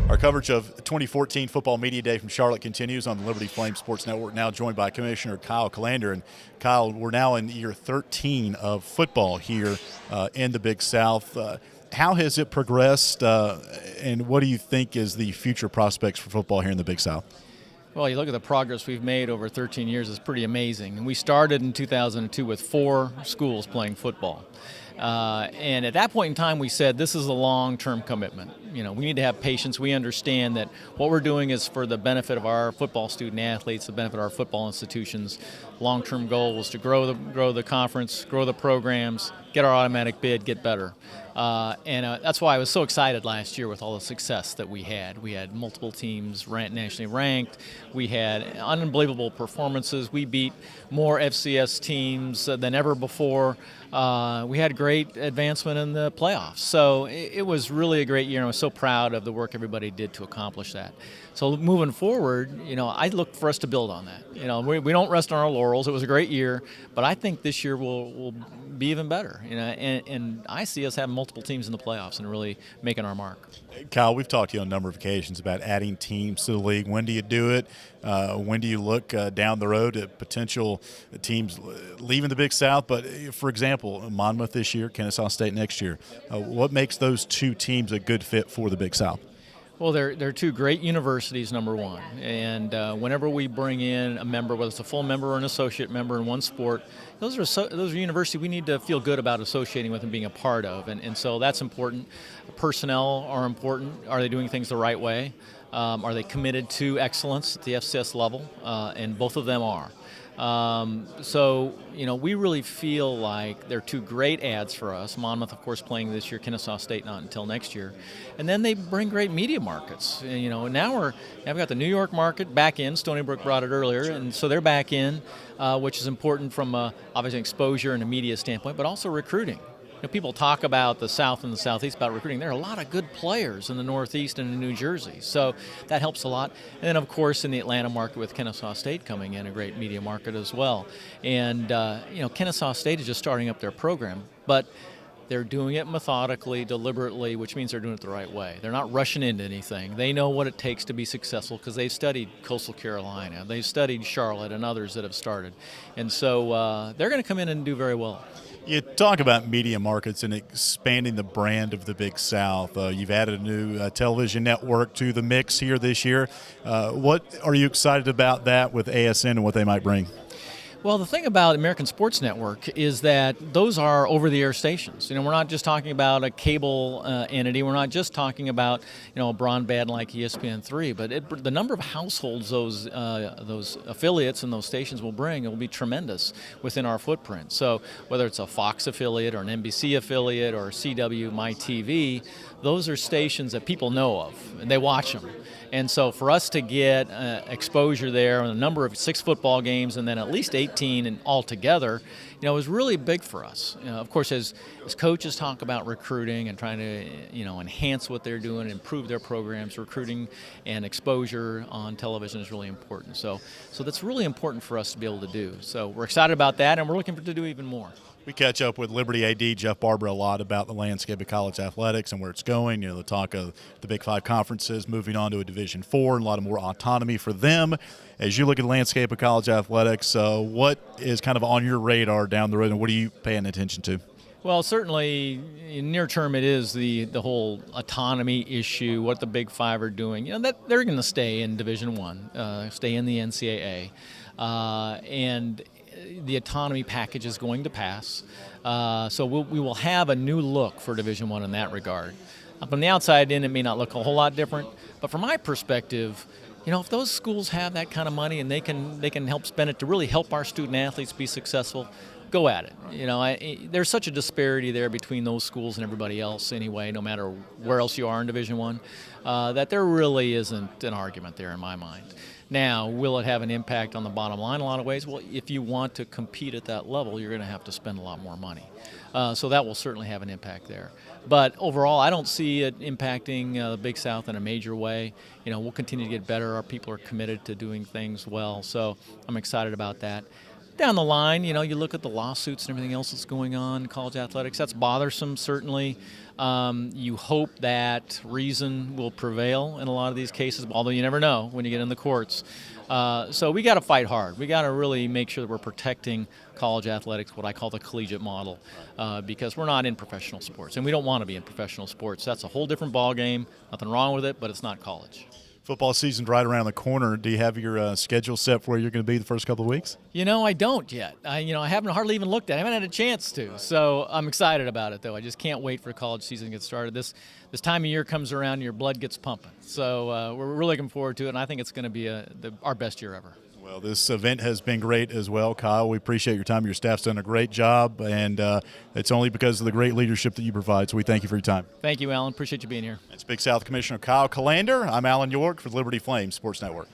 Our coverage of 2014 Football Media Day from Charlotte continues on the Liberty Flame Sports Network, now joined by Commissioner Kyle Kallander. And Kyle, we're now in year 13 of football here in the Big South. How has it progressed, and what do you think is the future prospects for football here in the Big South? Well, you look at the progress we've made over 13 years, it's pretty amazing. And we started in 2002 with 4 schools playing football. And at that point in time, we said this is a long-term commitment. You know, we need to have patience. We understand that what we're doing is for the benefit of our football student athletes, the benefit of our football institutions. Long-term goal was to grow the conference, grow the programs, get our automatic bid, get better. That's why I was so excited last year with all the success that we had. We had multiple teams nationally ranked. We had unbelievable performances. We beat more FCS teams than ever before. We had great advancement in the playoffs. So it was really a great year, and I was so proud of the work everybody did to accomplish that. So moving forward, you know, I look for us to build on that. You know, we don't rest on our laurels. It was a great year, but I think this year will be even better. You know, and I see us having multiple teams in the playoffs and really making our mark. Kyle, we've talked to you on a number of occasions about adding teams to the league. When do you do it? When do you look down the road at potential teams leaving the Big South? But, for example, Monmouth this year, Kennesaw State next year. What makes those two teams a good fit for the Big South? Well, they're two great universities, number one. And whenever we bring in a member, whether it's a full member or an associate member in one sport, those are universities we need to feel good about associating with and being a part of. And so that's important. Personnel are important. Are they doing things the right way? Are they committed to excellence at the FCS level? And both of them are. So, you know, we really feel like they're two great ads for us. Monmouth, of course, playing this year, Kennesaw State not until next year. And then they bring great media markets. You know, now we've got the New York market back in. Stony Brook brought it earlier, and so they're back in, which is important from obviously exposure and a media standpoint, but also recruiting. You know, people talk about the South and the Southeast about recruiting. There are a lot of good players in the Northeast and in New Jersey, so that helps a lot. And then, of course, in the Atlanta market with Kennesaw State coming in, a great media market as well. And, you know, Kennesaw State is just starting up their program, but they're doing it methodically, deliberately, which means they're doing it the right way. They're not rushing into anything. They know what it takes to be successful because they've studied Coastal Carolina. They've studied Charlotte and others that have started. And so they're going to come in and do very well. You talk about media markets and expanding the brand of the Big South. You've added a new television network to the mix here this year. What are you excited about that with ASN and what they might bring? Well, the thing about American Sports Network is that those are over-the-air stations. You know, we're not just talking about a cable entity. We're not just talking about, you know, a broadband like ESPN3. But the number of households those affiliates and those stations will bring will be tremendous within our footprint. So whether it's a Fox affiliate or an NBC affiliate or CW, MyTV, those are stations that people know of and they watch them. And so for us to get exposure there on a number of 6 football games and then at least 18 and altogether, you know, was really big for us. You know, of course, as coaches talk about recruiting and trying to, you know, enhance what they're doing, improve their programs, recruiting and exposure on television is really important. So that's really important for us to be able to do. So we're excited about that, and we're looking to do even more. We catch up with Liberty AD Jeff Barber a lot about the landscape of college athletics and where it's going. You know, the talk of the Big Five conferences moving on to a Division IV and a lot of more autonomy for them. As you look at the landscape of college athletics, what is kind of on your radar down the road, and what are you paying attention to? Well, certainly in near term it is the whole autonomy issue, what the Big Five are doing. You know, that they're going to stay in Division I, stay in the NCAA, and the autonomy package is going to pass. So we will have a new look for Division I in that regard. From the outside in, it may not look a whole lot different, but from my perspective, you know, if those schools have that kind of money and they can help spend it to really help our student athletes be successful, go at it. You know, there's such a disparity there between those schools and everybody else anyway, no matter where else you are in Division I, that there really isn't an argument there in my mind. Now, will it have an impact on the bottom line in a lot of ways? Well, if you want to compete at that level, you're going to have to spend a lot more money. So that will certainly have an impact there. But overall, I don't see it impacting the Big South in a major way. You know, we'll continue to get better. Our people are committed to doing things well. So I'm excited about that. Down the line, you look at the lawsuits and everything else that's going on in college athletics. That's bothersome, certainly. You hope that reason will prevail in a lot of these cases, although you never know when you get in the courts. So we got to fight hard. We got to really make sure that we're protecting college athletics, what I call the collegiate model, because we're not in professional sports, and we don't want to be in professional sports. That's a whole different ballgame. Nothing wrong with it, but it's not college. Football season's right around the corner. Do you have your schedule set for where you're going to be the first couple of weeks? I don't yet. I haven't hardly even looked at it. I haven't had a chance to. So I'm excited about it, though. I just can't wait for college season to get started. This time of year comes around and your blood gets pumping. So we're really looking forward to it, and I think it's going to be our best year ever. Well, this event has been great as well, Kyle. We appreciate your time. Your staff's done a great job, and it's only because of the great leadership that you provide, so we thank you for your time. Thank you, Alan. Appreciate you being here. It's Big South Commissioner Kyle Kallander. I'm Alan York for the Liberty Flames Sports Network.